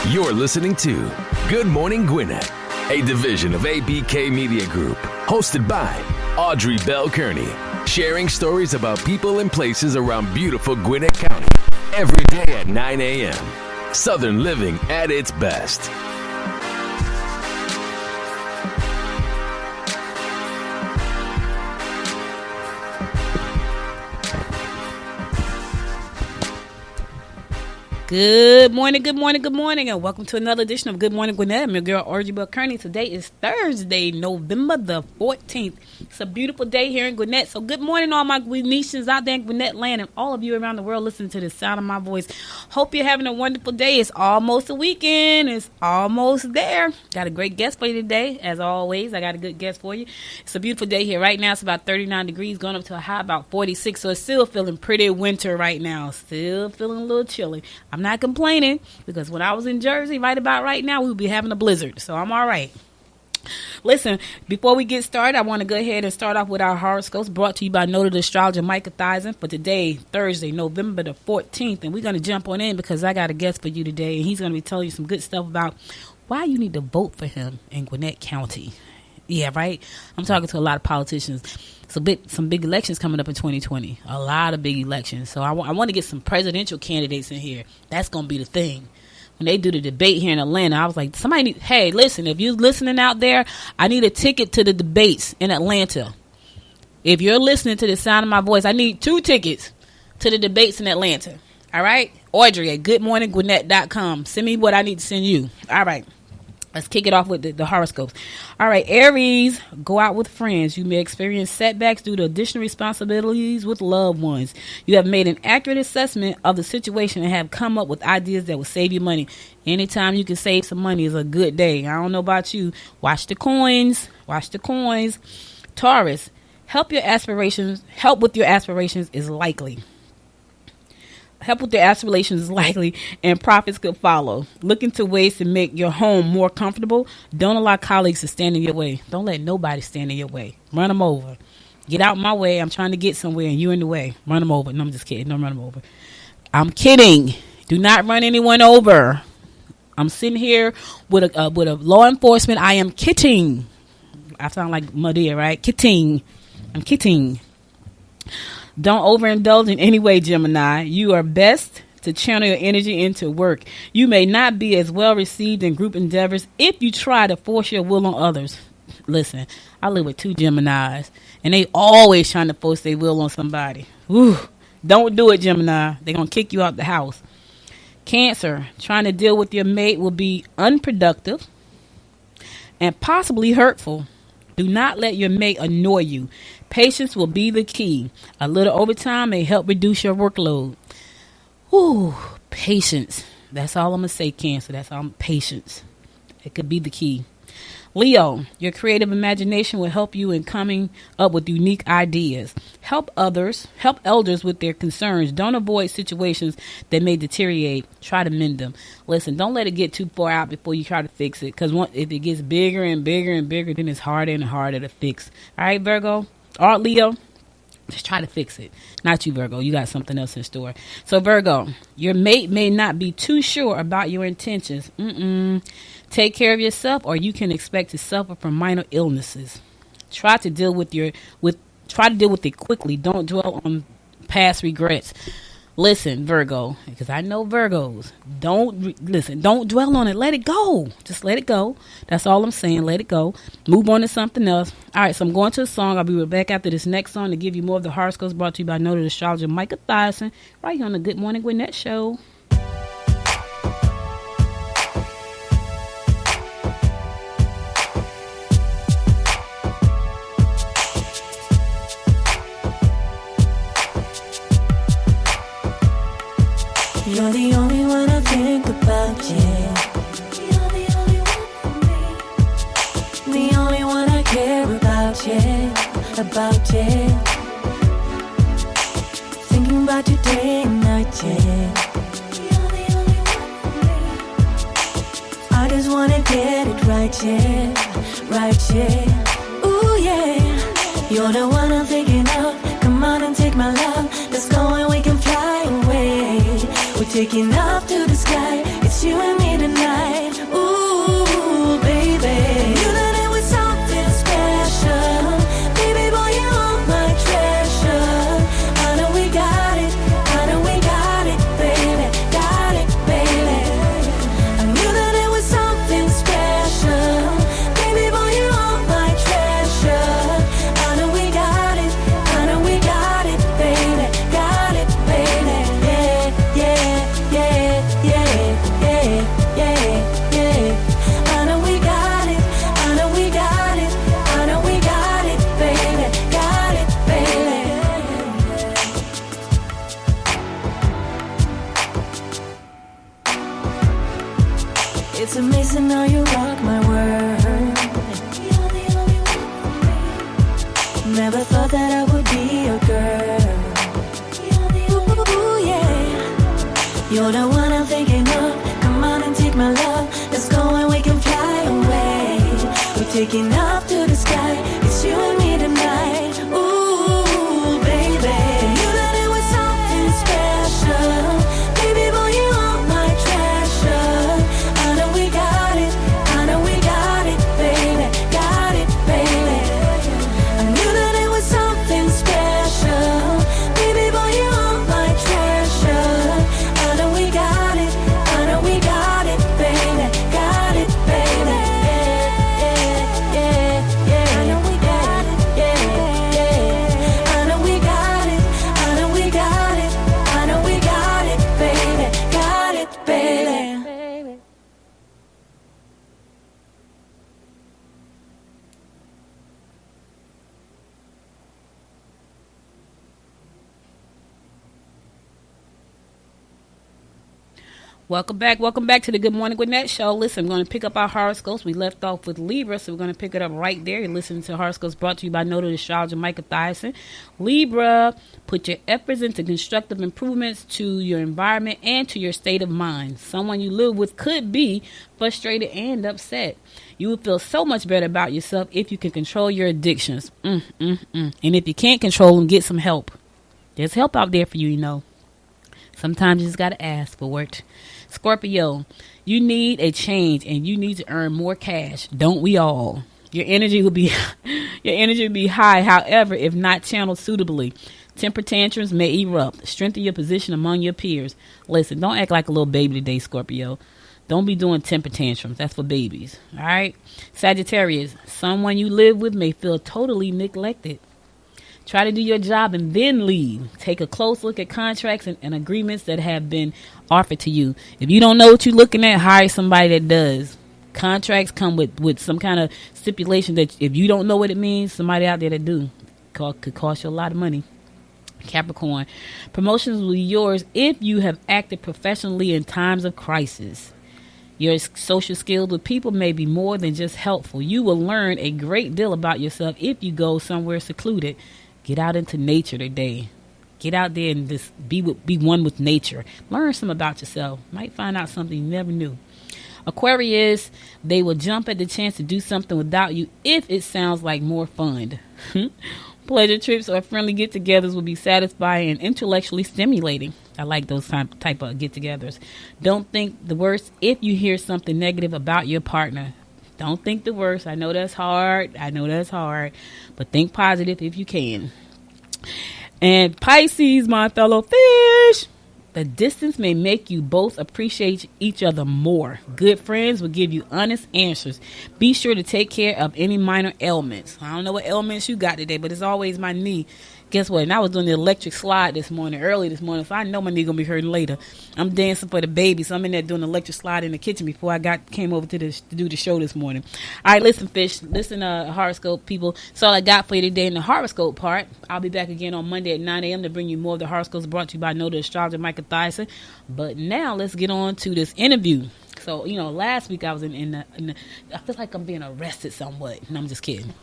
You're listening to Good Morning Gwinnett, a division of ABK Media Group, hosted by Audrey Bell Kearney, sharing stories about people and places around beautiful Gwinnett County every day at 9 a.m. Southern living at its best. Good morning, and welcome to another edition of Good Morning Gwinnett. I'm your girl, Audrey Bell Kearney. Today is Thursday, November the 14th. It's a beautiful day here in Gwinnett, so good morning all my Gwinnetians out there in Gwinnett land and all of you around the world listening to the sound of my voice. Hope you're having a wonderful day. It's almost a weekend. It's almost there. Got a great guest for you today. As always, I got a good guest for you. It's a beautiful day here. Right now, it's about 39 degrees, going up to a high about 46, so it's still feeling pretty winter right now. Still feeling a little chilly. I'm not complaining because when I was in Jersey right about right now, we would be having a blizzard. So I'm all right. Listen, before we get started, I want to go ahead and start off with our horoscopes brought to you by noted astrologer Micah Thison for today, Thursday, November the 14th. And we're going to jump on in because I got a guest for you today. And he's going to be telling you some good stuff about why you need to vote for him in Gwinnett County. Yeah, right? I'm talking to a lot of politicians. Some big elections coming up in 2020. A lot of big elections. So I want to get some presidential candidates in here. That's going to be the thing. When they do the debate here in Atlanta, I was like, hey, listen, if you're listening out there, I need a ticket to the debates in Atlanta. If you're listening to the sound of my voice, I need 2 tickets to the debates in Atlanta. All right? Audrey at goodmorninggwinnett.com. Send me what I need to send you. All right. Let's kick it off with the horoscopes. All right, Aries, go out with friends. You may experience setbacks due to additional responsibilities with loved ones. You have made an accurate assessment of the situation and have come up with ideas that will save you money. Anytime you can save some money is a good day. I don't know about you. Watch the coins. Taurus, help with your aspirations is likely. Help with their aspirations is likely, and profits could follow. Look into ways to make your home more comfortable. Don't allow colleagues to stand in your way. Don't let nobody stand in your way. Run them over. Get out my way. I'm trying to get somewhere, and you're in the way. Run them over. No, I'm just kidding. Don't run them over. I'm kidding. Do not run anyone over. I'm sitting here with a law enforcement. I am kidding. I sound like Madea, right? Kidding. I'm kidding. Don't overindulge in any way, Gemini. You are best to channel your energy into work. You may not be as well received in group endeavors if you try to force your will on others. Listen, I live with 2 Geminis, and they always trying to force their will on somebody. Ooh, don't do it, Gemini. They're going to kick you out the house. Cancer, trying to deal with your mate will be unproductive and possibly hurtful. Do not let your mate annoy you. Patience will be the key. A little overtime may help reduce your workload. Ooh, patience. That's all I'm going to say, Cancer. That's all. Patience. It could be the key. Leo, your creative imagination will help you in coming up with unique ideas. Help elders with their concerns. Don't avoid situations that may deteriorate. Try to mend them. Listen, don't let it get too far out before you try to fix it, because if it gets bigger and bigger and bigger, then it's harder and harder to fix. All right, Virgo? All right, Leo? Just try to fix it. Not you, Virgo. You got something else in store. So, Virgo, your mate may not be too sure about your intentions. Take care of yourself, or you can expect to suffer from minor illnesses. Try to deal with it quickly. Don't dwell on past regrets. Listen, Virgo, because I know Virgos. Don't dwell on it. Let it go. Just let it go. That's all I'm saying. Let it go. Move on to something else. All right, so I'm going to a song. I'll be right back after this next song to give you more of the horoscopes brought to you by noted astrologer Micah Thison, right here on the Good Morning Gwinnett Show. You're the only one I think about, yeah. You're the only one for me. The only one I care about, yeah. Thinking about you day and night, yeah. You're the only one for me. I just wanna get it right, yeah. Ooh, yeah. You're the one I'm thinking of. Come on and take my love. Let's go and we can fly away. We're taking off to the sky. It's you and me tonight. Ooh, baby, you know that we're something special. Baby boy, you are my treasure. I know we got it, I know we got it, baby, got it, baby. I knew that it was something special. Baby boy, you are my treasure. I know we got it, I know we got it, baby, got it, baby. Yeah, yeah, yeah, yeah, yeah, yeah. I know we got it, I know we got it, I know we got it, baby, got it, baby. It's amazing how you rock my world. You're the only one for me. Never thought that I would be your girl. You're the only Ooh, yeah. You're the one I'm thinking of. Come on and take my love. Let's go and we can fly away. We're taking off to the sky. It's you and me tonight. Ooh, baby, you know that we're something special. Baby boy, you are my treasure. I know we got it, I know we got it, baby, got it, baby. I knew that it was something special. Baby boy, you are my treasure. I know we got it, I know we got it, baby, got it, baby. Yeah, yeah, yeah, I know we got it, yeah, yeah. I know we got it, I know we got it, I know we got it, baby, got it, baby. Welcome back to the Good Morning Gwinnett Show. Listen, I'm going to pick up our horoscopes. We left off with Libra, so we're going to pick it up right there. You're listening to horoscopes brought to you by noted astrologer Micah Thyssen. Libra, put your efforts into constructive improvements to your environment and to your state of mind. Someone you live with could be frustrated and upset. You will feel so much better about yourself if you can control your addictions. And if you can't control them, get some help. There's help out there for you, you know. Sometimes you just got to ask for it. Scorpio, you need a change and you need to earn more cash. Don't we all? Your energy will be high, however, if not channeled suitably. Temper tantrums may erupt. Strengthen your position among your peers. Listen, don't act like a little baby today, Scorpio. Don't be doing temper tantrums. That's for babies. All right? Sagittarius, someone you live with may feel totally neglected. Try to do your job and then leave. Take a close look at contracts and agreements that have been offered to you. If you don't know what you're looking at, hire somebody that does. Contracts come with some kind of stipulation that if you don't know what it means, somebody out there that do. Could cost you a lot of money. Capricorn, promotions will be yours if you have acted professionally in times of crisis. Your social skills with people may be more than just helpful. You will learn a great deal about yourself if you go somewhere secluded. Get out into nature today. Get out there and just be one with nature. Learn some about yourself. Might find out something you never knew. Aquarius, they will jump at the chance to do something without you if it sounds like more fun. Pleasure trips or friendly get-togethers will be satisfying and intellectually stimulating. I like those type of get-togethers. Don't think the worst if you hear something negative about your partner. Don't think the worst. I know that's hard. But think positive if you can. And Pisces, my fellow fish, the distance may make you both appreciate each other more. Good friends will give you honest answers. Be sure to take care of any minor ailments. I don't know what ailments you got today, but it's always my knee. Guess what? And I was doing the electric slide early this morning, so I know my knee gonna be hurting later. I'm dancing for the baby, so I'm in there doing the electric slide in the kitchen before I came over to do the show this morning. All right, listen, fish, listen, horoscope people. That's all I got for you today in the horoscope part. I'll be back again on Monday at 9 a.m. to bring you more of the horoscopes brought to you by noted astrologer Micah Thyssen. But now let's get on to this interview. So, last week I was in the I feel like I'm being arrested somewhat, and I'm just kidding.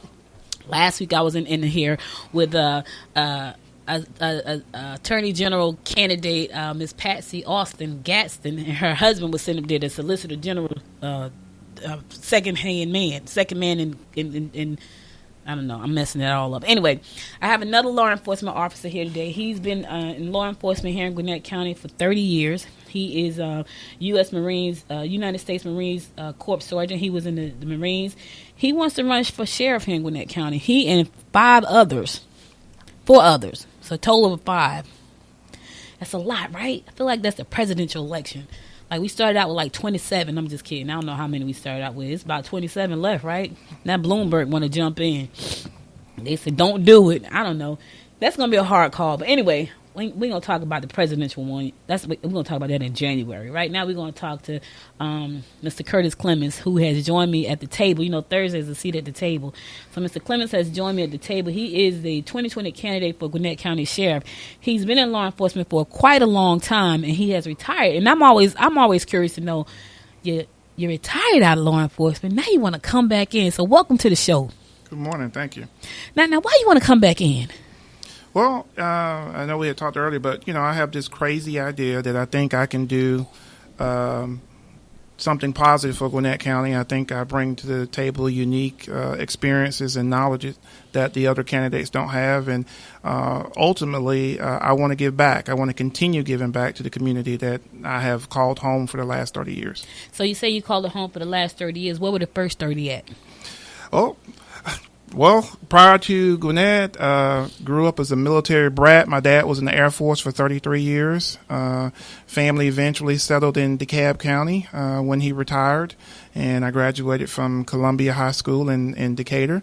Last week I was in here with Attorney General candidate Miss Patsy Austin Gadsden, and her husband was sitting up there, the Solicitor General, second man in I don't know. I'm messing it all up. Anyway, I have another law enforcement officer here today. He's been in law enforcement here in Gwinnett County for 30 years. He is U.S. Marines, United States Marines Corps Sergeant. He was in the Marines. He wants to run for sheriff here in Gwinnett County. He and 4 others. So a total of 5. That's a lot, right? I feel like that's the presidential election. Like, we started out with like 27. I'm just kidding. I don't know how many we started out with. It's about 27 left, right? Now Bloomberg want to jump in. They said, don't do it. I don't know. That's going to be a hard call. But anyway, we're going to talk about the presidential one. We're going to talk about that in January. Right now, we're going to talk to Mr. Curtis Clemons, who has joined me at the table. You know, Thursday is a seat at the table. So Mr. Clemons has joined me at the table. He is the 2020 candidate for Gwinnett County Sheriff. He's been in law enforcement for quite a long time, and he has retired. And I'm always curious to know, you're retired out of law enforcement. Now you want to come back in. So welcome to the show. Good morning. Thank you. Now, why you want to come back in? Well, I know we had talked earlier, but, I have this crazy idea that I think I can do something positive for Gwinnett County. I think I bring to the table unique experiences and knowledge that the other candidates don't have. And ultimately, I want to give back. I want to continue giving back to the community that I have called home for the last 30 years. So you say you called it home for the last 30 years. What were the first 30 at? Oh, well, prior to Gwinnett, grew up as a military brat. My dad was in the Air Force for 33 years. Family eventually settled in DeKalb County when he retired, and I graduated from Columbia High School in Decatur.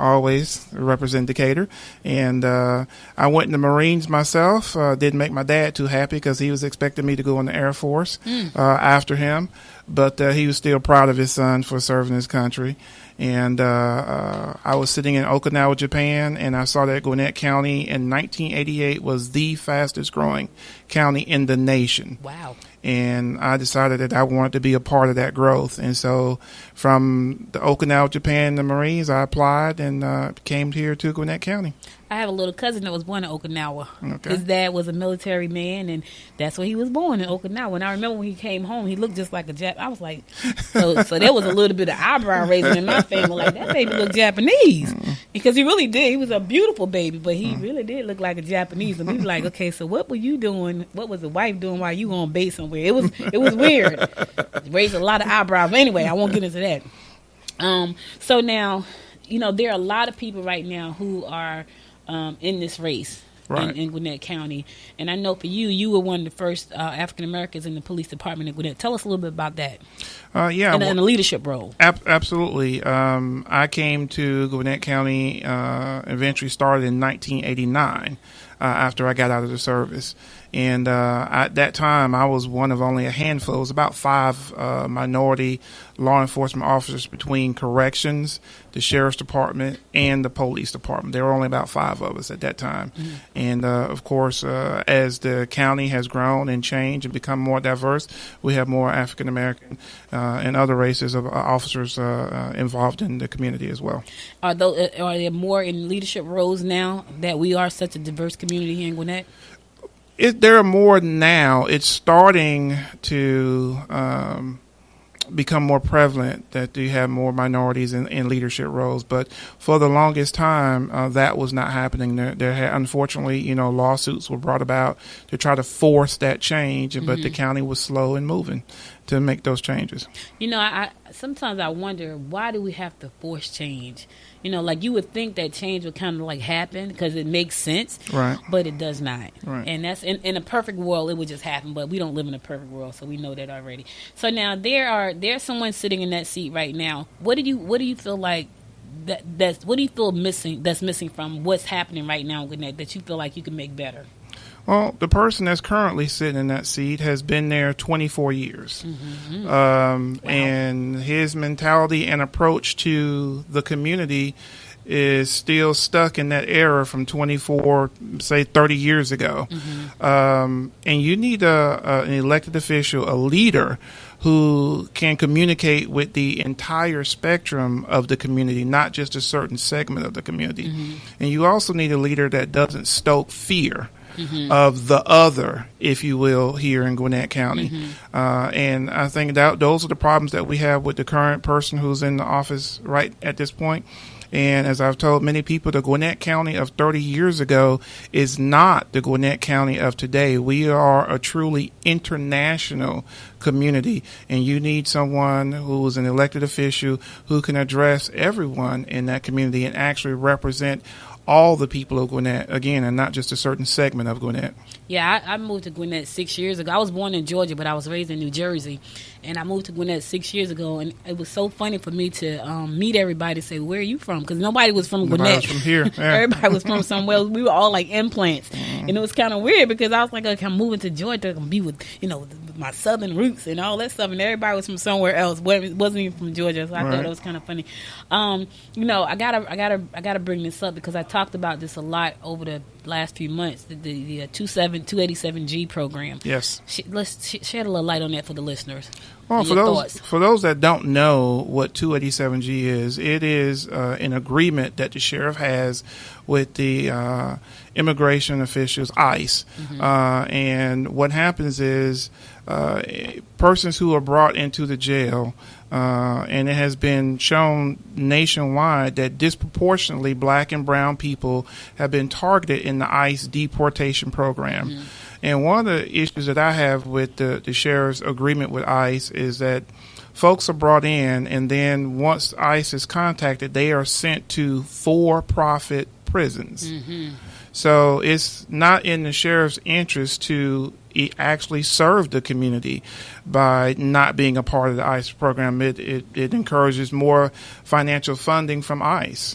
Always represent Decatur. And I went in the Marines myself. Didn't make my dad too happy because he was expecting me to go in the Air Force after him. But he was still proud of his son for serving his country. And I was sitting in Okinawa, Japan, and I saw that Gwinnett County in 1988 was the fastest growing county in the nation. Wow. And I decided that I wanted to be a part of that growth. And so from the Okinawa, Japan, the Marines, I applied and came here to Gwinnett County. I have a little cousin that was born in Okinawa. Okay. His dad was a military man, and that's where he was born, in Okinawa. And I remember when he came home, he looked just like a Jap. I was like, so there was a little bit of eyebrow raising in my family. Like, that baby looked Japanese. Because he really did. He was a beautiful baby, but he really did look like a Japanese. And we were like, okay, so what were you doing? What was the wife doing while you on base somewhere? It was weird. It raised a lot of eyebrows. But anyway, I won't get into that. So now, there are a lot of people right now who are in this race in Gwinnett County. And I know for you were one of the first African Americans in the police department in Gwinnett. Tell us a little bit about that. In a leadership role. Absolutely. I came to Gwinnett County, eventually started in 1989 after I got out of the service. And at that time, I was one of only a handful. It was about 5 minority law enforcement officers between corrections, the sheriff's department, and the police department. There were only about 5 of us at that time. Mm-hmm. And, of course, as the county has grown and changed and become more diverse, we have more African-American and other races of officers involved in the community as well. Are there more in leadership roles now that we are such a diverse community here in Gwinnett? There are more now. It's starting to become more prevalent that you have more minorities in leadership roles. But for the longest time, that was not happening. Unfortunately, lawsuits were brought about to try to force that change, but the county was slow in moving to make those changes. I sometimes I wonder, why do we have to force change? Like, you would think that change would kind of like happen because it makes sense, right? But it does not. Right. And that's in a perfect world, it would just happen. But we don't live in a perfect world, so we know that already. So now there's someone sitting in that seat right now. What do you feel like what do you feel that's missing from what's happening right now with that you feel like you can make better? Well, the person that's currently sitting in that seat has been there 24 years. Mm-hmm. Wow. And his mentality and approach to the community is still stuck in that era from 24, say 30 years ago. Mm-hmm. And you need an elected official, a leader who can communicate with the entire spectrum of the community, not just a certain segment of the community. Mm-hmm. And you also need a leader that doesn't stoke fear of the other, if you will, here in Gwinnett County. Mm-hmm. And I think that those are the problems that we have with the current person who's in the office right at this point. And as I've told many people, the Gwinnett County of 30 years ago is not the Gwinnett County of today. We are a truly international community, and you need someone who is an elected official who can address everyone in that community and actually represent all the people of Gwinnett, again, and not just a certain segment of Gwinnett. Yeah, I moved to Gwinnett 6 years ago. I was born in Georgia, but I was raised in New Jersey. And I moved to Gwinnett 6 years ago, and it was so funny for me to meet everybody and say, where are you from? Because nobody was from Gwinnett. Nobody was from here. Yeah. Everybody was from somewhere else. We were all like implants. And it was kind of weird because I was like, okay, I'm moving to Georgia. I'm going to be with, my southern roots and all that stuff. And everybody was from somewhere else. Wasn't even from Georgia. So I thought it was kind of funny. I gotta bring this up because I talked about this a lot over the last few months. The 287G program. Yes. Let's shed a little light on that for the listeners. Well, for those that don't know what 287G is, it is an agreement that the sheriff has with the immigration officials, ICE. And what happens is persons who are brought into the jail, and it has been shown nationwide that disproportionately black and brown people have been targeted in the ICE deportation program. And one of the issues that I have with the sheriff's agreement with ICE is that folks are brought in, and then once ICE is contacted, they are sent to for-profit prisons. So it's not in the sheriff's interest to actually serve the community by not being a part of the ICE program. It encourages more financial funding from ICE,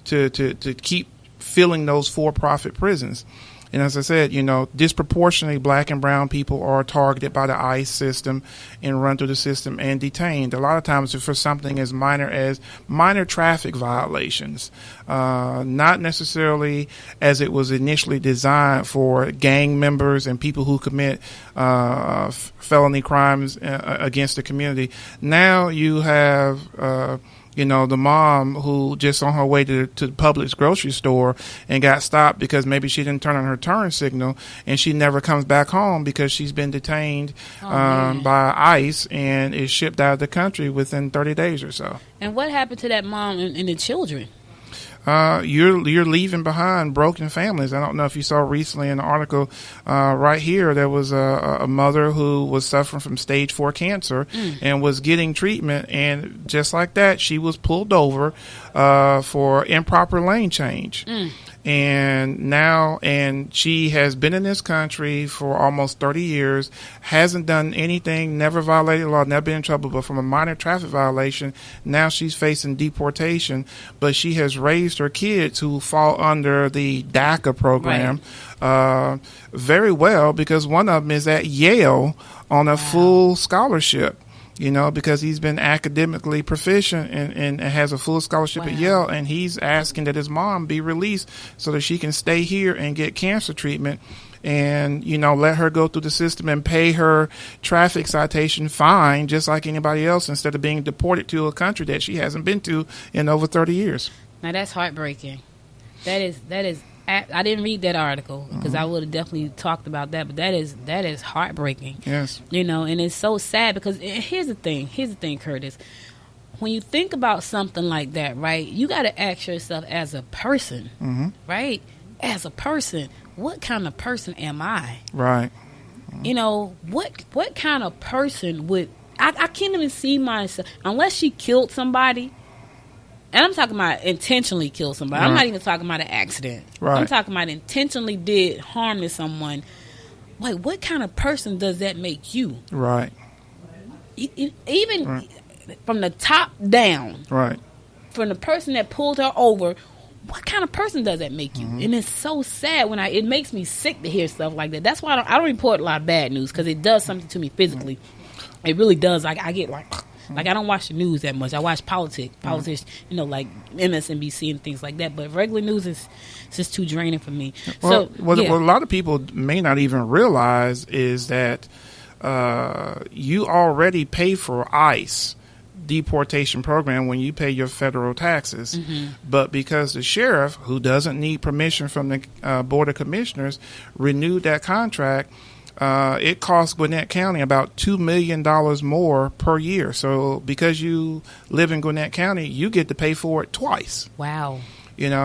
to keep filling those for-profit prisons. And as I said, disproportionately black and brown people are targeted by the ICE system and run through the system and detained. A lot of times for something as minor traffic violations, not necessarily as it was initially designed for gang members and people who commit felony crimes against the community. Now you have the mom who just on her way to the Publix grocery store and got stopped because maybe she didn't turn on her turn signal, and she never comes back home because she's been detained by ICE and is shipped out of the country within 30 days or so. And what happened to that mom and the children? You're leaving behind broken families. I don't know if you saw recently in an article right here, there was a mother who was suffering from stage 4 cancer and was getting treatment, and just like that, she was pulled over for improper lane change. And she has been in this country for almost 30 years, hasn't done anything, never violated law, never been in trouble, but from a minor traffic violation, now she's facing deportation. But she has raised her kids who fall under the DACA program very well, because one of them is at Yale on a full scholarship. Because he's been academically proficient and has a full scholarship at Yale, and he's asking that his mom be released so that she can stay here and get cancer treatment and, let her go through the system and pay her traffic citation fine just like anybody else instead of being deported to a country that she hasn't been to in over 30 years. Now, that's heartbreaking. That is. I didn't read that article because I would have definitely talked about that, but that is heartbreaking. Yes. And it's so sad because here's the thing, Curtis. When you think about something like that, right, you got to ask yourself as a person, right? As a person, what kind of person am I? Right. What kind of person would, I can't even see myself, unless she killed somebody. And I'm talking about intentionally kill somebody. I'm not even talking about an accident. Right. I'm talking about intentionally did harm to someone. Wait, what kind of person does that make you? Right. Even from the top down. Right. From the person that pulled her over, what kind of person does that make you? And it's so sad it makes me sick to hear stuff like that. That's why I don't report a lot of bad news, because it does something to me physically. It really does. I get like I don't watch the news that much. I watch politics, like MSNBC and things like that. But regular news is just too draining for me. What a lot of people may not even realize is that you already pay for ICE deportation program when you pay your federal taxes. But because the sheriff, who doesn't need permission from the Board of Commissioners, renewed that contract, it costs Gwinnett County about $2 million more per year. So because you live in Gwinnett County, you get to pay for it twice. Wow.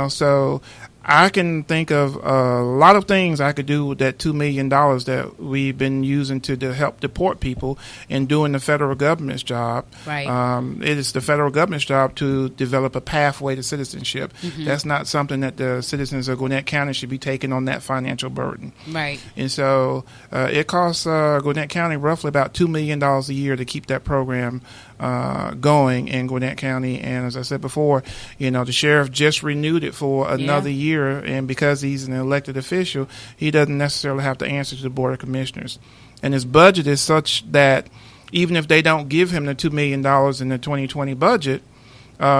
So I can think of a lot of things I could do with that $2 million that we've been using to help deport people and doing the federal government's job. Right. It is the federal government's job to develop a pathway to citizenship. That's not something that the citizens of Gwinnett County should be taking on that financial burden. Right. And so it costs Gwinnett County roughly about $2 million a year to keep that program going in Gwinnett County. And as I said before, the sheriff just renewed it for another year. And because he's an elected official, he doesn't necessarily have to answer to the Board of Commissioners. And his budget is such that even if they don't give him the $2 million in the 2020 budget,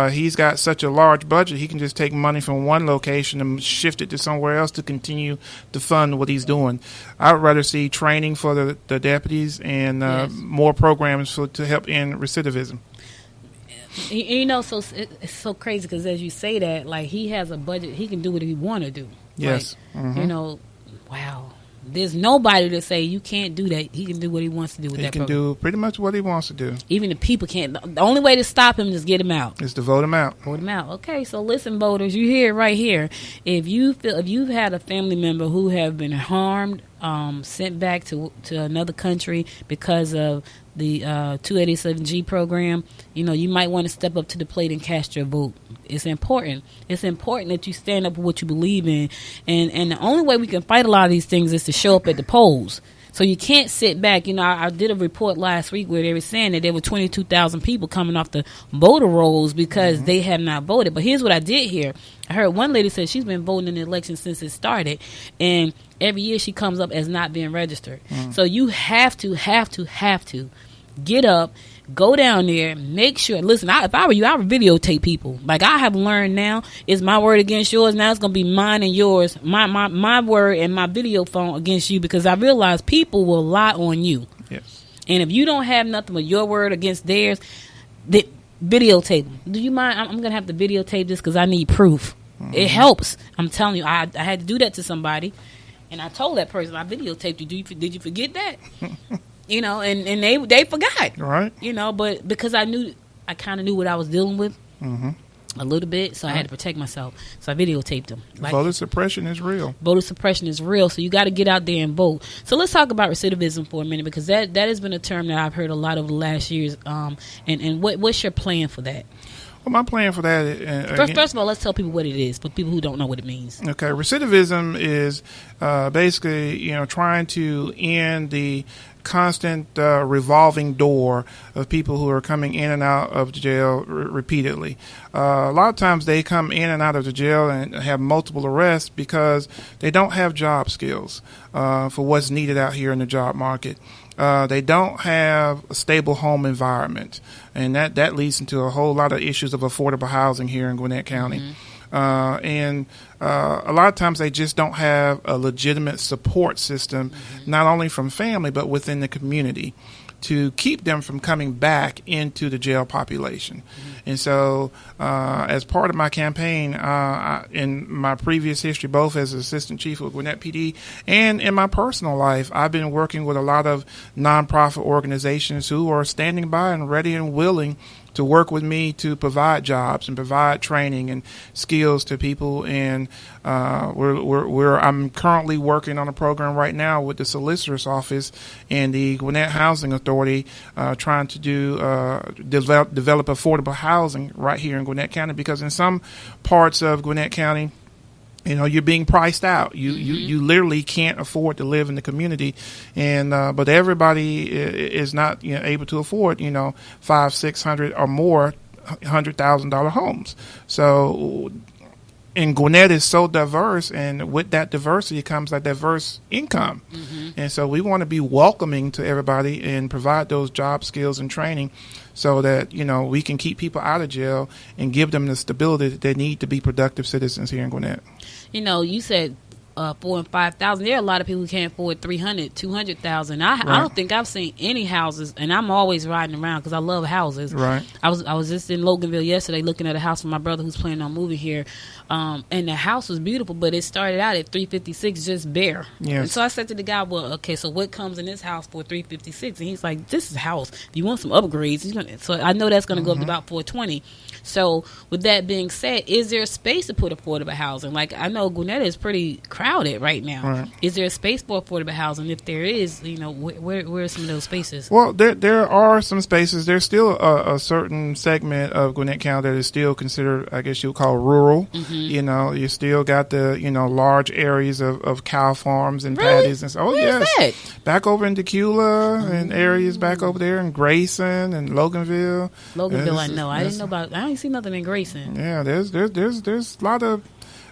he's got such a large budget, he can just take money from one location and shift it to somewhere else to continue to fund what he's doing. I would rather see training for the deputies and more programs to help end recidivism. So it's so crazy because as you say that, like, he has a budget, he can do what he want to do. Yes. Like, wow. There's nobody to say you can't do that. He can do what he wants to do with that program. He can do pretty much what he wants to do. Even the people can't. The only way to stop him is get him out. Is to vote him out. Vote him out. Okay, so listen, voters, you hear it right here. If you've had a family member who have been harmed, sent back to another country because of the 287G program, you might want to step up to the plate and cast your vote. It's important. It's important that you stand up for what you believe in. And the only way we can fight a lot of these things is to show up at the polls. So you can't sit back. I did a report last week where they were saying that there were 22,000 people coming off the voter rolls because they have not voted. But here's what I did hear. I heard one lady say she's been voting in the election since it started, and every year she comes up as not being registered. So you have to get up, go down there, make sure. Listen, if I were you, I would videotape people. Like I have learned now, it's my word against yours. Now it's going to be mine and yours, my word and my video phone against you, because I realize people will lie on you. Yes. And if you don't have nothing but your word against theirs, videotape them. Do you mind? I'm going to have to videotape this because I need proof. It helps. I'm telling you, I had to do that to somebody, and I told that person, I videotaped you. Did you forget that? And they forgot. Right. But because I kind of knew what I was dealing with a little bit, so I had to protect myself. So I videotaped them. Voter suppression is real. Voter suppression is real, so you got to get out there and vote. So let's talk about recidivism for a minute, because that has been a term that I've heard a lot over the last years. And what's your plan for that? Well, my plan for that... First of all, let's tell people what it is for people who don't know what it means. Okay, recidivism is basically, trying to end the constant revolving door of people who are coming in and out of jail repeatedly. A lot of times they come in and out of the jail and have multiple arrests because they don't have job skills for what's needed out here in the job market. They don't have a stable home environment, and that leads into a whole lot of issues of affordable housing here in Gwinnett County. And a lot of times they just don't have a legitimate support system, not only from family but within the community, to keep them from coming back into the jail population. And so as part of my campaign, in my previous history, both as assistant chief of Gwinnett PD and in my personal life, I've been working with a lot of nonprofit organizations who are standing by and ready and willing to work with me to provide jobs and provide training and skills to people. And I'm currently working on a program right now with the solicitor's office and the Gwinnett Housing Authority, trying to develop affordable housing right here in Gwinnett County, because in some parts of Gwinnett County, you're being priced out. You literally can't afford to live in the community, and but everybody is not able to afford $500-600 or more $100,000 homes. So, and Gwinnett is so diverse, and with that diversity comes a diverse income, and so we want to be welcoming to everybody and provide those job skills and training, so that we can keep people out of jail and give them the stability that they need to be productive citizens here in Gwinnett. You said 4,000 and 5,000. There are a lot of people who can't afford 300, 200,000. I don't think I've seen any houses, and I'm always riding around because I love houses. Right. I was just in Loganville yesterday looking at a house for my brother who's planning on moving here, and the house was beautiful, but it started out at 356 just bare. Yes. And so I said to the guy, well, okay, so what comes in this house for 356? And he's like, this is a house. If you want some upgrades, so I know that's going to go up to about 420. So with that being said, is there a space to put affordable housing? Like, I know Gwinnett is pretty crowded right now. Right. Is there a space for affordable housing? If there is, where are some of those spaces? Well, there are some spaces. There's still a certain segment of Gwinnett County that is still considered, I guess you would call rural. Mm-hmm. You still got the, large areas of cow farms and Really? patties and stuff. Oh, Where's yes. that? Back over in Tequila and areas back over there in Grayson and Loganville. Loganville, I know. I didn't know about. I don't see nothing in Grayson. Yeah, there's a lot of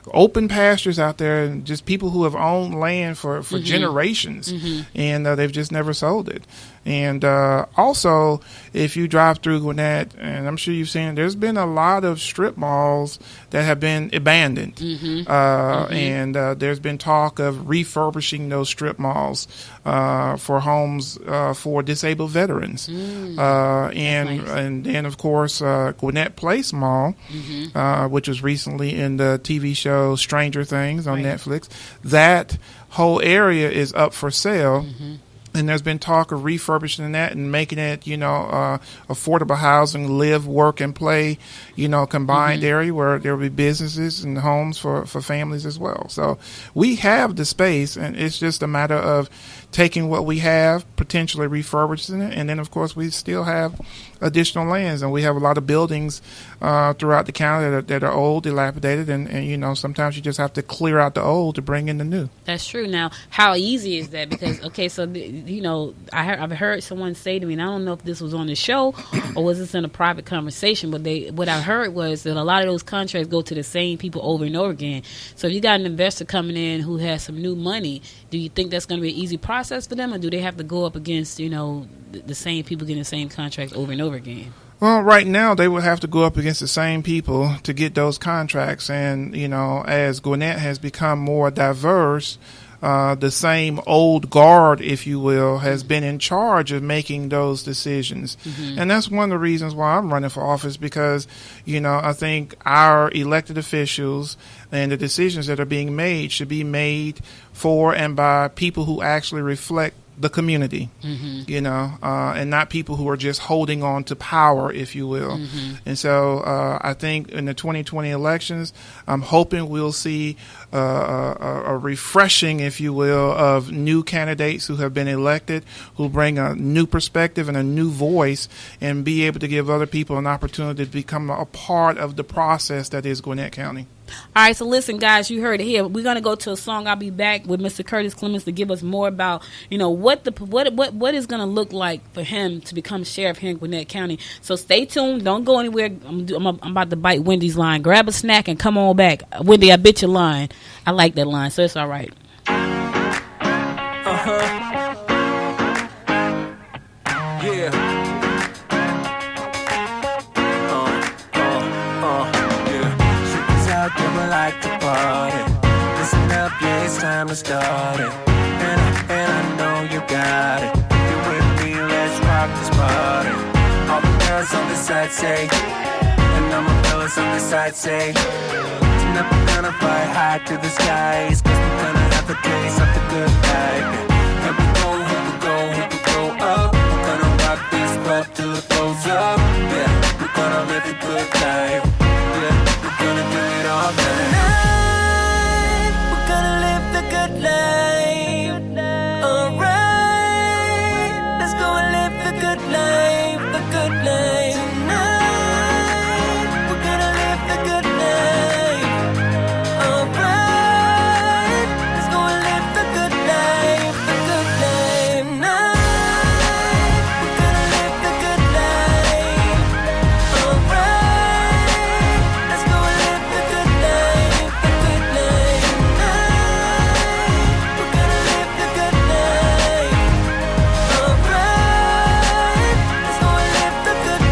open pastures out there, and just people who have owned land for generations, and they've just never sold it. And also, if you drive through Gwinnett, and I'm sure you've seen it, there's been a lot of strip malls that have been abandoned. And there's been talk of refurbishing those strip malls for homes for disabled veterans. And then, of course, Gwinnett Place Mall, which was recently in the TV show Stranger Things on Netflix. That whole area is up for sale. And there's been talk of refurbishing that and making it, affordable housing, live, work, and play, combined area where there will be businesses and homes for families as well. So we have the space, and it's just a matter of taking what we have, potentially refurbishing it, and then, of course, we still have additional lands, and we have a lot of buildings throughout the county that are old, dilapidated, and sometimes you just have to clear out the old to bring in the new. That's true. Now, how easy is that? Because, okay, so, I've heard someone say to me, and I don't know if this was on the show or was this in a private conversation, but what I heard was that a lot of those contracts go to the same people over and over again. So if you got an investor coming in who has some new money, do you think that's going to be an easy process for them, or do they have to go up against, the same people getting the same contracts over and over again? Well, right now they would have to go up against the same people to get those contracts. And, as Gwinnett has become more diverse, the same old guard, if you will, has been in charge of making those decisions. And that's one of the reasons why I'm running for office, because, I think our elected officials and the decisions that are being made should be made for and by people who actually reflect the community, and not people who are just holding on to power, if you will. And so I think in the 2020 elections, I'm hoping we'll see a refreshing, if you will, of new candidates who have been elected, who bring a new perspective and a new voice, and be able to give other people an opportunity to become a part of the process that is Gwinnett County. All right, so listen, guys, you heard it here. We're going to go to a song. I'll be back with Mr. Curtis Clemons to give us more about, what is going to look like for him to become sheriff here in Gwinnett County. So stay tuned. Don't go anywhere. I'm about to bite Wendy's line. Grab a snack and come on back. Wendy, I bit your line. I like that line, so it's all right. Like to party. Listen up, yeah, it's time to start it. And I know you got it. If you're with me, let's rock this party. All the girls on the side say, and all my fellas on the side say, tonight we're gonna fly high to the skies, 'cause we're gonna have a taste of the good life. Here we go, here we go, here we go up. We're gonna rock this club till it blows up. Yeah, we're gonna live a good life. Gonna do it all tonight. We're gonna live the good life. Alright, let's go and live the good life, the good life. Tonight, we're gonna live the good life. Alright, let's go and live the good life, the good life. Tonight, we're gonna live the good life. Alright, let's go and live the good life, the good life. Tonight, we're gonna live the good life. Alright, let's go and live the good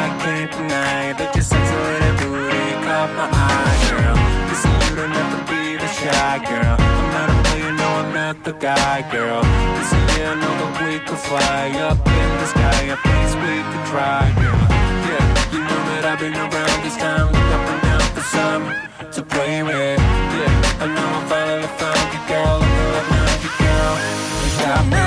I can't deny that your sexy little booty caught my eye, girl. Listen, you don't have to be the shy girl. I'm not a player, no, I'm not the guy, girl. Listen, yeah, I know that we could fly up in the sky. At least we could try, girl. Yeah, you know that I've been around this time, look up and down for some to play with. Yeah, I know I finally found you, girl. I'm gonna find you, girl. You got me.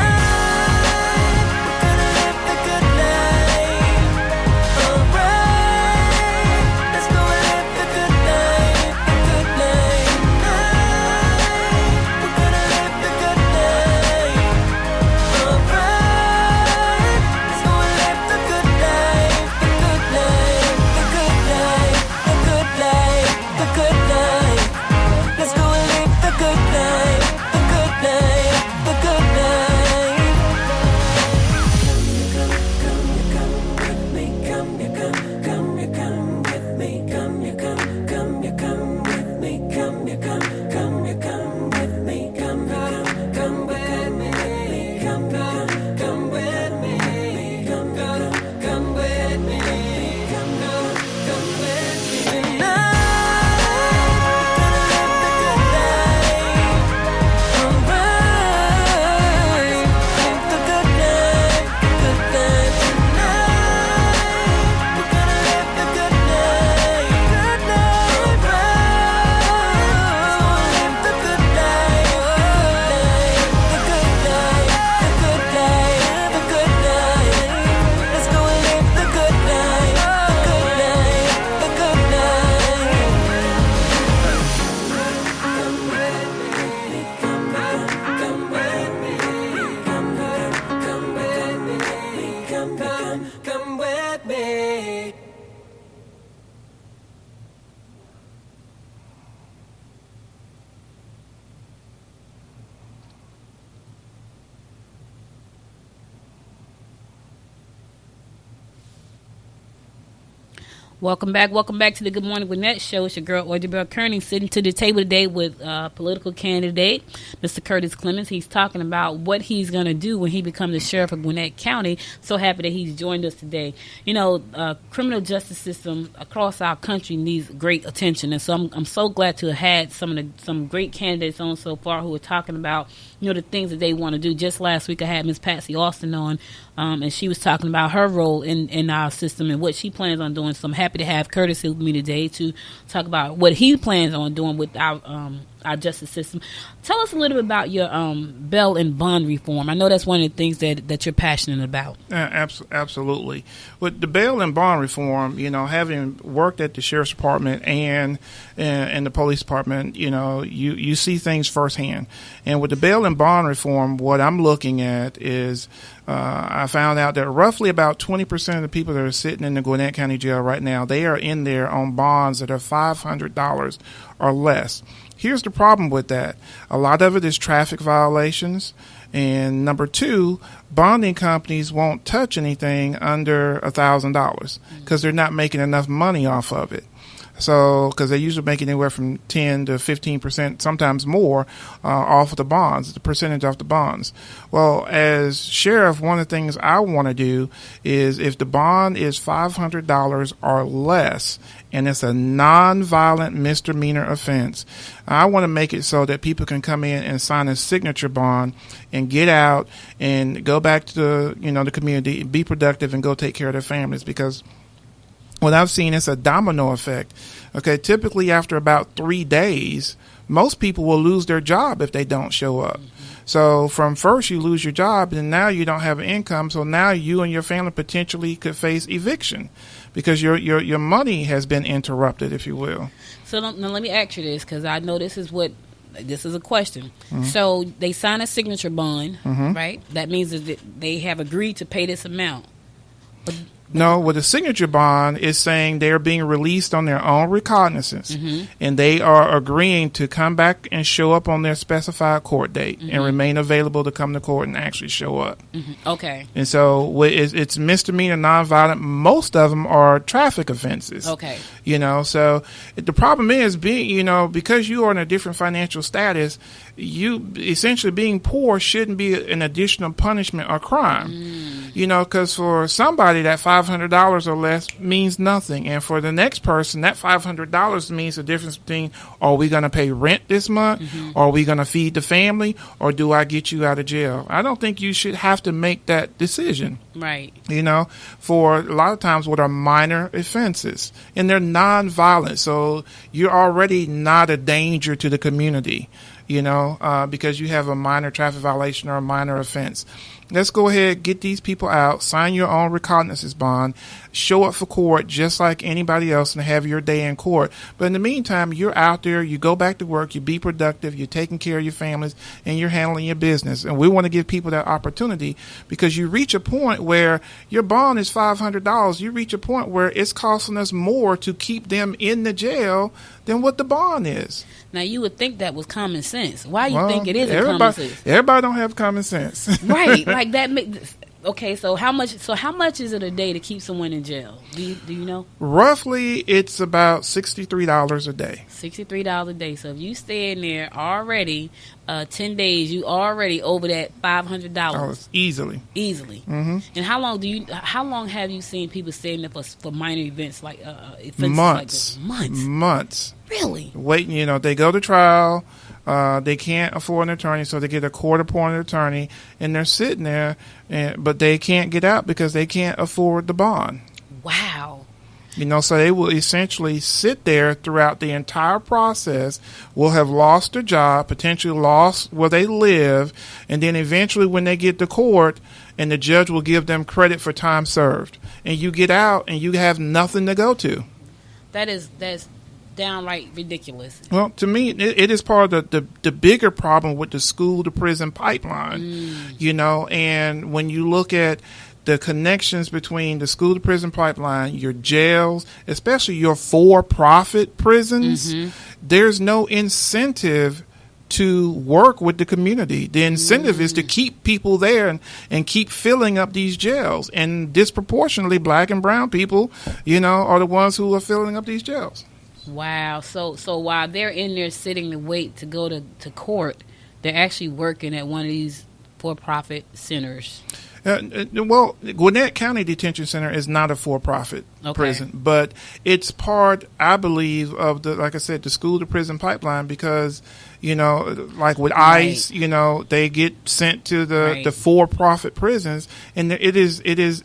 Come with me. Welcome back to the Good Morning Gwinnett Show. It's your girl, Audrey Bell Kearney, sitting to the table today with political candidate, Mr. Curtis Clemons. He's talking about what he's going to do when he becomes the sheriff of Gwinnett County. So happy that he's joined us today. You know, criminal justice system across our country needs great attention. And so I'm so glad to have had some great candidates on so far who are talking about, you know, the things that they want to do. Just last week I had Miss Patsy Austin on, and she was talking about her role in our system and what she plans on doing. So I'm happy to have Curtis with me today to talk about what he plans on doing with our justice system. Tell us a little bit about your bail and bond reform. I know that's one of the things that you're passionate about. Absolutely. With the bail and bond reform, you know, having worked at the sheriff's department and the police department, you know, you see things firsthand. And with the bail and bond reform, what I'm looking at is I found out that roughly about 20% of the people that are sitting in the Gwinnett County Jail right now, they are in there on bonds that are $500 or less. Here's the problem with that. A lot of it is traffic violations. And number two, bonding companies won't touch anything under $1,000 because they're not making enough money off of it. So, because they usually make anywhere from 10 to 15%, sometimes more, off of the bonds, the percentage off the bonds. Well, as sheriff, one of the things I want to do is if the bond is $500 or less, and it's a non-violent misdemeanor offense, I want to make it so that people can come in and sign a signature bond and get out and go back to the community, be productive, and go take care of their families. Because what I've seen is a domino effect. Okay, typically after about 3 days, most people will lose their job if they don't show up. So from first you lose your job, and now you don't have an income. So now you and your family potentially could face eviction because your money has been interrupted, if you will. So now let me ask you this, because I know this is a question. Mm-hmm. So they sign a signature bond, right? That means that they have agreed to pay this amount. No, with a signature bond, it's saying they're being released on their own recognizance, and they are agreeing to come back and show up on their specified court date and remain available to come to court and actually show up. Okay. And so it's misdemeanor, nonviolent. Most of them are traffic offenses. Okay. So the problem is because you are in a different financial status, you essentially being poor shouldn't be an additional punishment or crime. You know, because for somebody that $500 or less means nothing, and for the next person that $500 means the difference between, are we going to pay rent this month, or are we going to feed the family, or do I get you out of jail? I don't think you should have to make that decision. Right. You know, for a lot of times what are minor offenses, and they're non-violent, so you're already not a danger to the community, you know, because you have a minor traffic violation or a minor offense. Let's go ahead, get these people out, sign your own recognizance bond, show up for court just like anybody else, and have your day in court. But in the meantime, you're out there, you go back to work, you be productive, you're taking care of your families, and you're handling your business. And we want to give people that opportunity, because you reach a point where your bond is $500. You reach a point where it's costing us more to keep them in the jail than what the bond is. Now, you would think that was common sense. Why you think it isn't common sense? Everybody don't have common sense. Right. Like that. Okay, so how much is it a day to keep someone in jail? Do you know? Roughly, it's about $63 a day. $63 a day. So if you stay in there already 10 days, you already over that $500 easily. Mm-hmm. And how long have you seen people stay in there for minor events like offenses months? Like this? Months. Really? Waiting, you know, they go to trial. They can't afford an attorney, so they get a court-appointed attorney, and they're sitting there, but they can't get out because they can't afford the bond. Wow. You know, so they will essentially sit there throughout the entire process, will have lost their job, potentially lost where they live, and then eventually when they get to court, and the judge will give them credit for time served. And you get out, and you have nothing to go to. That's downright ridiculous. Well, to me, it is part of the bigger problem with the school to prison pipeline, you know, and when you look at the connections between the school to prison pipeline, your jails, especially your for-profit prisons, there's no incentive to work with the community. The incentive is to keep people there and keep filling up these jails. And disproportionately, black and brown people, you know, are the ones who are filling up these jails. Wow. So while they're in there sitting to wait to go to court, they're actually working at one of these for-profit centers. Well, Gwinnett County Detention Center is not a for-profit prison, but it's part, I believe, of the, like I said, the school to prison pipeline, because, you know, like with ICE, you know, they get sent to the for-profit prisons, and it is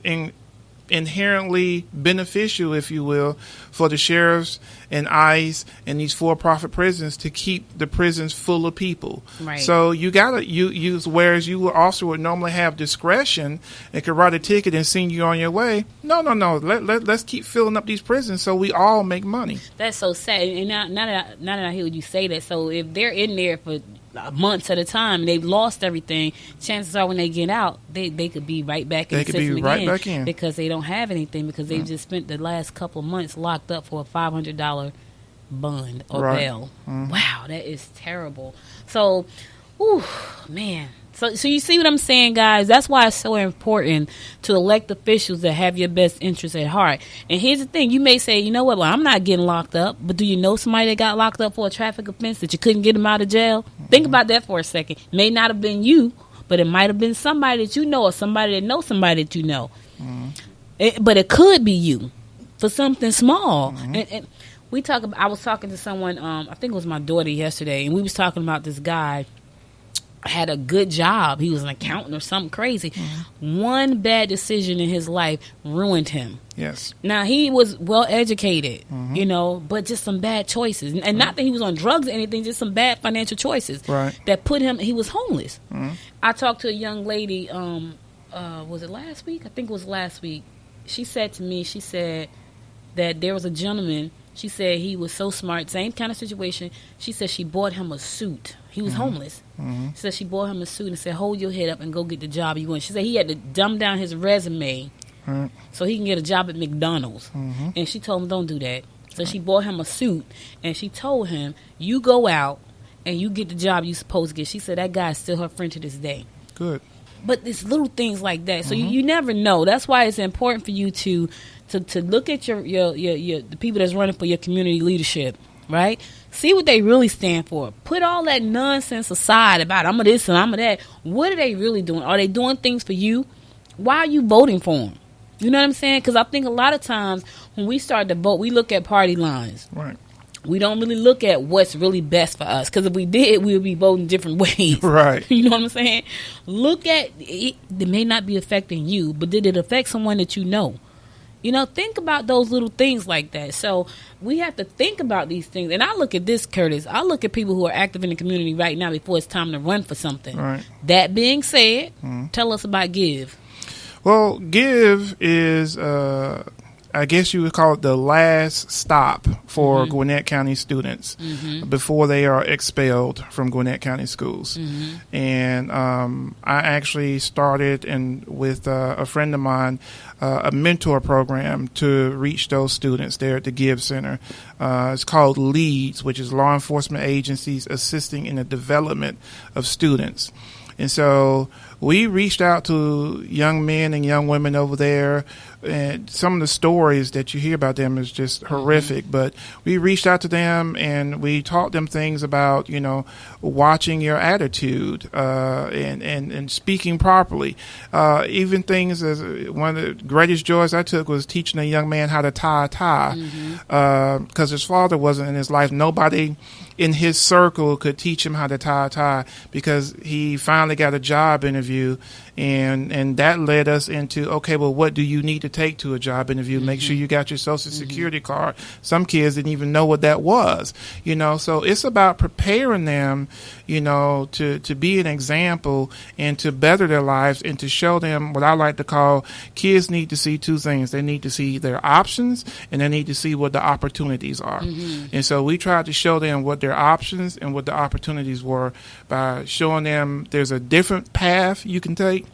inherently beneficial, if you will, for the sheriffs and ICE and these for-profit prisons to keep the prisons full of people. Right. So you gotta use, whereas you also would normally have discretion and could write a ticket and send you on your way. No. Let's keep filling up these prisons so we all make money. That's so sad. And now that I hear you say that, so if they're in there for months at a time and they've lost everything, chances are when they get out, they could be right back in the system again, because they don't have anything, because they've just spent the last couple of months locked up for a $500 bond or bail. Wow, that is terrible. So, man. So you see what I'm saying, guys? That's why it's so important to elect officials that have your best interests at heart. And here's the thing. You may say, you know what, well, I'm not getting locked up. But do you know somebody that got locked up for a traffic offense that you couldn't get them out of jail? Think about that for a second. It may not have been you, but it might have been somebody that you know, or somebody that knows somebody that you know. But it could be you for something small. And I was talking to someone, I think it was my daughter yesterday, and we was talking about this guy had a good job. He was an accountant or something crazy. One bad decision in his life ruined him. Yes. Now, he was well educated, you know, but just some bad choices. And not that he was on drugs or anything, just some bad financial choices that put him, he was homeless. I talked to a young lady, was it last week? I think it was last week. She said to me, she said that there was a gentleman. She said he was so smart, same kind of situation. She said she bought him a suit. He was homeless. She said she bought him a suit and said, hold your head up and go get the job you want. She said he had to dumb down his resume so he can get a job at McDonald's. And she told him, don't do that. So she bought him a suit, and she told him, you go out and you get the job you supposed to get. She said that guy is still her friend to this day. Good. But it's little things like that. So you never know. That's why it's important for you to look at your the people that's running for your community leadership, right? See what they really stand for. Put all that nonsense aside about I'm of this and I'm of that. What are they really doing? Are they doing things for you, why are you voting for them? You know what I'm saying? Because I think a lot of times when we start to vote, we look at party lines. Right. We don't really look at what's really best for us. Because if we did, we would be voting different ways. Right. You know what I'm saying? Look at it. It may not be affecting you, but did it affect someone that you know? You know, think about those little things like that. So we have to think about these things. And I look at this, Curtis. I look at people who are active in the community right now before it's time to run for something. Right. That being said, tell us about Give. Well, Give is, I guess you would call it the last stop for Gwinnett County students before they are expelled from Gwinnett County schools. And I actually started with a friend of mine a mentor program to reach those students there at the Give Center. It's called LEADS, which is Law Enforcement Agencies Assisting in the Development of Students. And so we reached out to young men and young women over there, and some of the stories that you hear about them is just horrific. But we reached out to them and we taught them things about, you know, watching your attitude and speaking properly. Even things as one of the greatest joys I took was teaching a young man how to tie a tie, because his father wasn't in his life. Nobody in his circle could teach him how to tie a tie, because he finally got a job interview, and that led us into, okay, well, what do you need to take to a job interview? Make sure you got your Social Security card. Some kids didn't even know what that was, you know. So it's about preparing them, you know, to be an example and to better their lives, and to show them what I like to call, kids need to see two things. They need to see their options, and they need to see what the opportunities are. And so we tried to show them what their options and what the opportunities were by showing them there's a different path you can take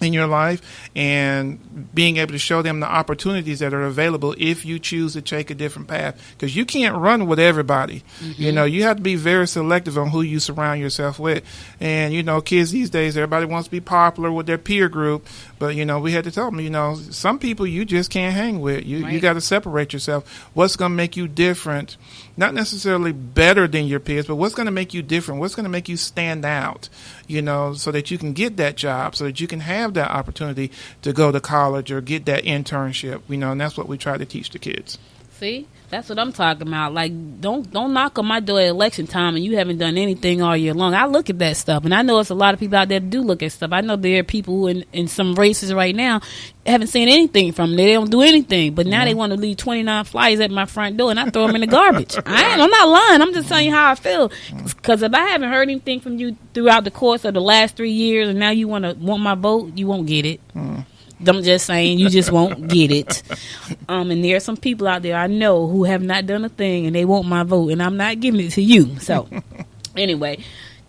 in your life, and being able to show them the opportunities that are available if you choose to take a different path, because you can't run with everybody. You know, you have to be very selective on who you surround yourself with. And, you know, kids these days, everybody wants to be popular with their peer group, but, you know, we had to tell them, you know, some people you just can't hang with. You got to separate yourself. What's going to make you different? Not necessarily better than your peers, but what's going to make you different? What's going to make you stand out, you know, so that you can get that job, so that you can have that opportunity to go to college or get that internship, you know, and that's what we try to teach the kids. See, that's what I'm talking about. Like, don't knock on my door at election time and you haven't done anything all year long. I look at that stuff, and I know it's a lot of people out there that do look at stuff. I know there are people who in some races right now haven't seen anything from them. They don't do anything, but now they want to leave 29 flyers at my front door, and I throw them in the garbage. I'm not lying. I'm just telling you how I feel. Because if I haven't heard anything from you throughout the course of the last 3 years, and now you want my vote, you won't get it. I'm just saying, you just won't get it. And there are some people out there I know who have not done a thing, and they want my vote, and I'm not giving it to you. So, anyway,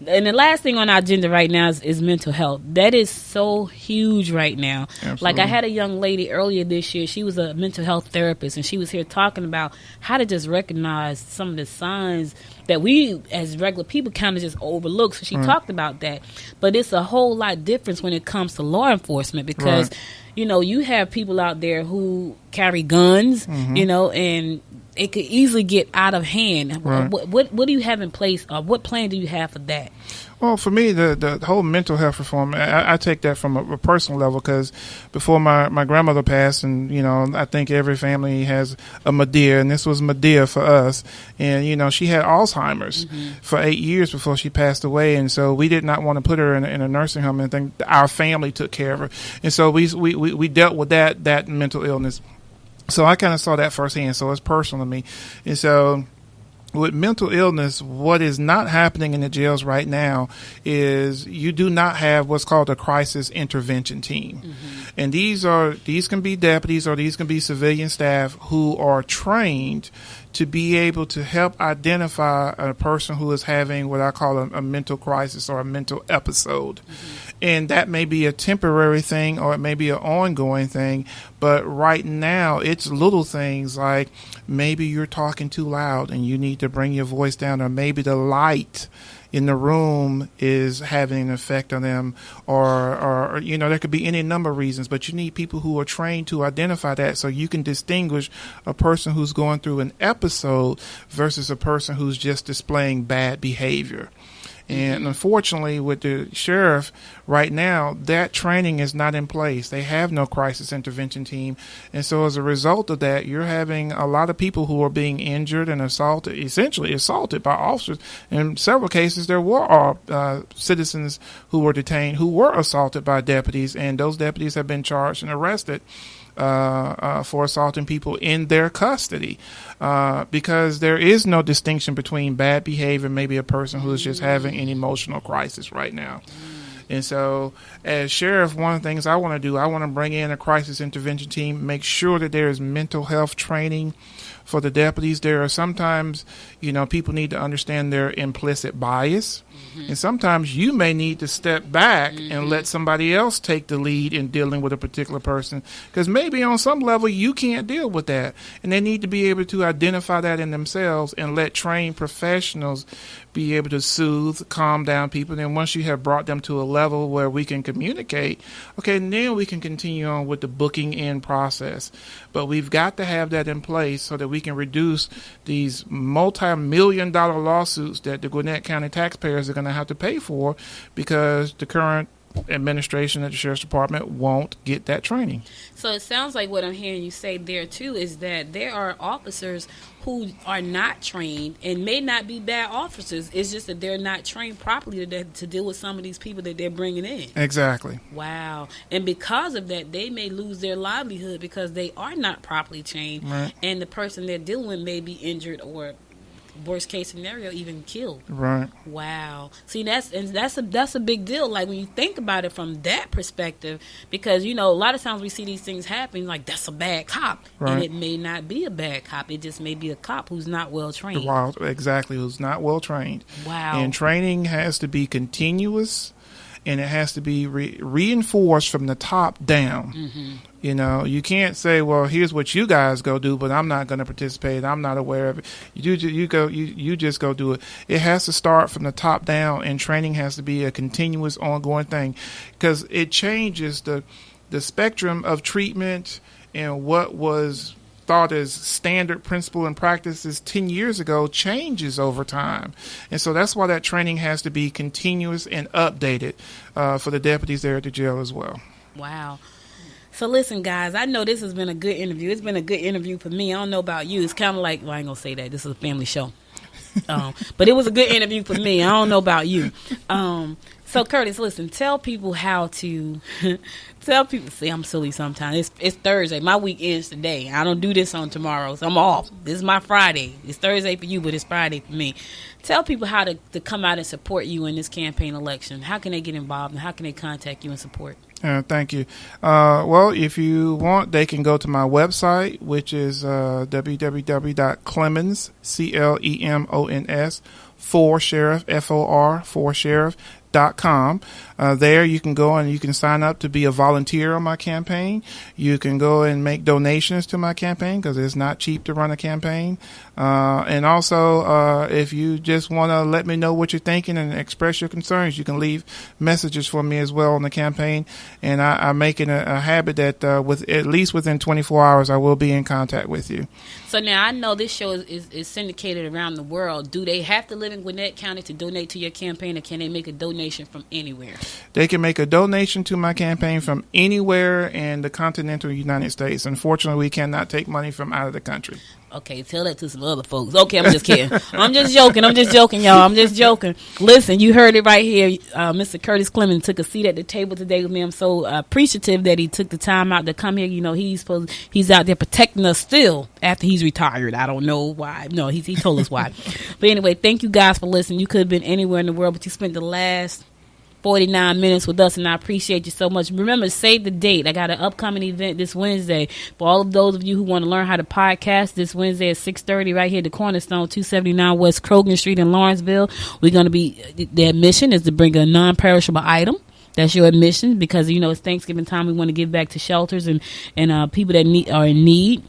and the last thing on our agenda right now is mental health. That is so huge right now. Absolutely. Like, I had a young lady earlier this year. She was a mental health therapist, and she was here talking about how to just recognize some of the signs that we as regular people kind of just overlook. So she talked about that. But it's a whole lot different when it comes to law enforcement, because you know, you have people out there who carry guns, you know, and it could easily get out of hand. What do you have in place, or what plan do you have for that? Well, for me, the whole mental health reform, I take that from a personal level, because before my grandmother passed, and, you know, I think every family has a Medea, and this was Medea for us. And, you know, she had Alzheimer's for 8 years before she passed away. And so we did not want to put her in a nursing home, and think our family took care of her. And so we dealt with that mental illness. So I kind of saw that firsthand. So it's personal to me. And so with mental illness, what is not happening in the jails right now is you do not have what's called a crisis intervention team. And these can be deputies, or these can be civilian staff who are trained to be able to help identify a person who is having what I call a mental crisis or a mental episode. And that may be a temporary thing, or it may be an ongoing thing. But right now, it's little things like maybe you're talking too loud and you need to bring your voice down, or maybe the light in the room is having an effect on them, or you know, there could be any number of reasons, but you need people who are trained to identify that, so you can distinguish a person who's going through an episode versus a person who's just displaying bad behavior. And unfortunately, with the sheriff right now, that training is not in place. They have no crisis intervention team. And so as a result of that, you're having a lot of people who are being injured and assaulted, essentially assaulted by officers. In several cases, there were citizens who were detained who were assaulted by deputies, and those deputies have been charged and arrested for assaulting people in their custody, because there is no distinction between bad behavior and maybe a person who is just having an emotional crisis right now. And so as sheriff, one of the things I want to do, I want to bring in a crisis intervention team, make sure that there is mental health training for the deputies. There are sometimes, people need to understand their implicit bias. And sometimes you may need to step back and let somebody else take the lead in dealing with a particular person, because maybe on some level you can't deal with that. And they need to be able to identify that in themselves and let trained professionals be able to soothe, calm down people. And once you have brought them to a level where we can communicate, okay, then we can continue on with the booking in process. But we've got to have that in place so that we can reduce these multi-million-dollar lawsuits that the Gwinnett County taxpayers are going to have to pay for, because the current administration at the Sheriff's Department won't get that training. So it sounds like what I'm hearing you say there too is that there are officers who are not trained and may not be bad officers. It's just that they're not trained properly to deal with some of these people that they're bringing in. Exactly. Wow. And because of that, they may lose their livelihood because they are not properly trained. Right. And the person they're dealing with may be injured or, worst case scenario, even killed. Right. Wow. See, that's a big deal. Like when you think about it from that perspective, because a lot of times we see these things happen, like that's a bad cop, right. And it may not be a bad cop. It just may be a cop who's not well trained. Wow. Exactly. Who's not well trained. Wow. And training has to be continuous, and it has to be reinforced from the top down. Mm-hmm. You can't say, well, here's what you guys go do, but I'm not going to participate. I'm not aware of it. You just go do it. It has to start from the top down, and training has to be a continuous, ongoing thing, because it changes the spectrum of treatment and what was thought as standard principle and practices 10 years ago changes over time. And so that's why that training has to be continuous and updated for the deputies there at the jail as well. Wow. So listen, guys, I know this has been a good interview. It's been a good interview for me. I don't know about you. It's kind of like, well, I ain't going to say that. This is a family show. But it was a good interview for me. I don't know about you. So, Curtis, listen, tell people how to tell people. See, I'm silly sometimes. It's Thursday. My week ends today. I don't do this on tomorrow, so I'm off. This is my Friday. It's Thursday for you, but it's Friday for me. Tell people how to come out and support you in this campaign election. How can they get involved, and how can they contact you and support? Thank you. Well, if you want, they can go to my website, which is www.clemons, Clemons, for sheriff, for sheriff.com. There you can go and you can sign up to be a volunteer on my campaign. You can go and make donations to my campaign, because it's not cheap to run a campaign. And also, if you just want to let me know what you're thinking and express your concerns, you can leave messages for me as well on the campaign. And I make it a habit that at least within 24 hours, I will be in contact with you. So now I know this show is syndicated around the world. Do they have to live in Gwinnett County to donate to your campaign, or can they make a donation from anywhere? They can make a donation to my campaign from anywhere in the continental United States. Unfortunately, we cannot take money from out of the country. Okay, tell that to some other folks. Okay, I'm just kidding. I'm just joking, y'all. I'm just joking. Listen, you heard it right here. Mr. Curtis Clemons took a seat at the table today with me. I'm so appreciative that he took the time out to come here. He's out there protecting us still after he's retired. I don't know why. No, he told us why. But anyway, thank you guys for listening. You could have been anywhere in the world, but you spent the last 49 minutes with us, and I appreciate you so much. Remember, save the date. I got an upcoming event this Wednesday. For all of those of you who want to learn how to podcast, this Wednesday at 6:30 right here at the Cornerstone, 279 West Krogan Street in Lawrenceville. We're going to be, the admission is to bring a non-perishable item. That's your admission, because, it's Thanksgiving time. We want to give back to shelters and people that are in need.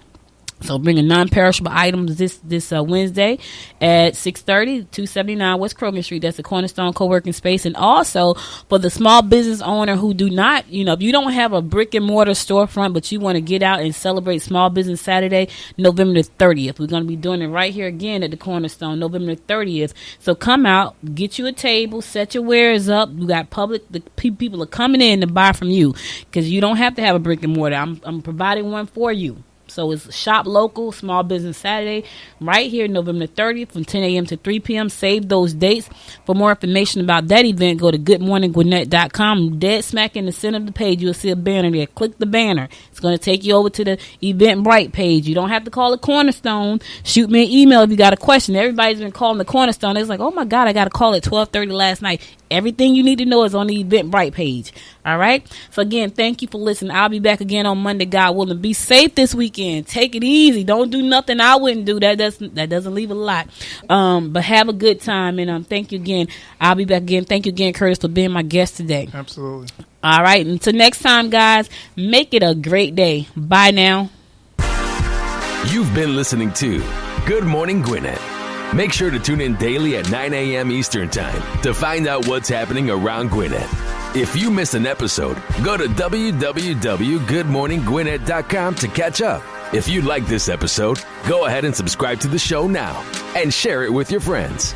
So bringing non-perishable items this Wednesday at 6:30, 279 West Kroger Street. That's the Cornerstone co-working space. And also for the small business owner who do not, if you don't have a brick and mortar storefront, but you want to get out and celebrate Small Business Saturday, November the 30th. We're going to be doing it right here again at the Cornerstone, November the 30th. So come out, get you a table, set your wares up. You got the people are coming in to buy from you because you don't have to have a brick and mortar. I'm providing one for you. So it's Shop Local, Small Business Saturday, right here, November 30th from 10 a.m. to 3 p.m. Save those dates. For more information about that event, go to goodmorninggwinnett.com. Dead smack in the center of the page, you'll see a banner there. Click the banner. It's going to take you over to the Eventbrite page. You don't have to call it Cornerstone. Shoot me an email if you got a question. Everybody's been calling the Cornerstone. It's like, oh, my God, I got a call at 12:30 last night. Everything you need to know is on the Eventbrite page. All right? So, again, thank you for listening. I'll be back again on Monday, God willing. Be safe this weekend. Take it easy. Don't do nothing I wouldn't do. That doesn't leave a lot. But have a good time. And thank you again. I'll be back again. Thank you again, Curtis, for being my guest today. Absolutely. All right. Until next time, guys, make it a great day. Bye now. You've been listening to Good Morning Gwinnett. Make sure to tune in daily at 9 a.m. Eastern Time to find out what's happening around Gwinnett. If you miss an episode, go to www.goodmorninggwinnett.com to catch up. If you like this episode, go ahead and subscribe to the show now and share it with your friends.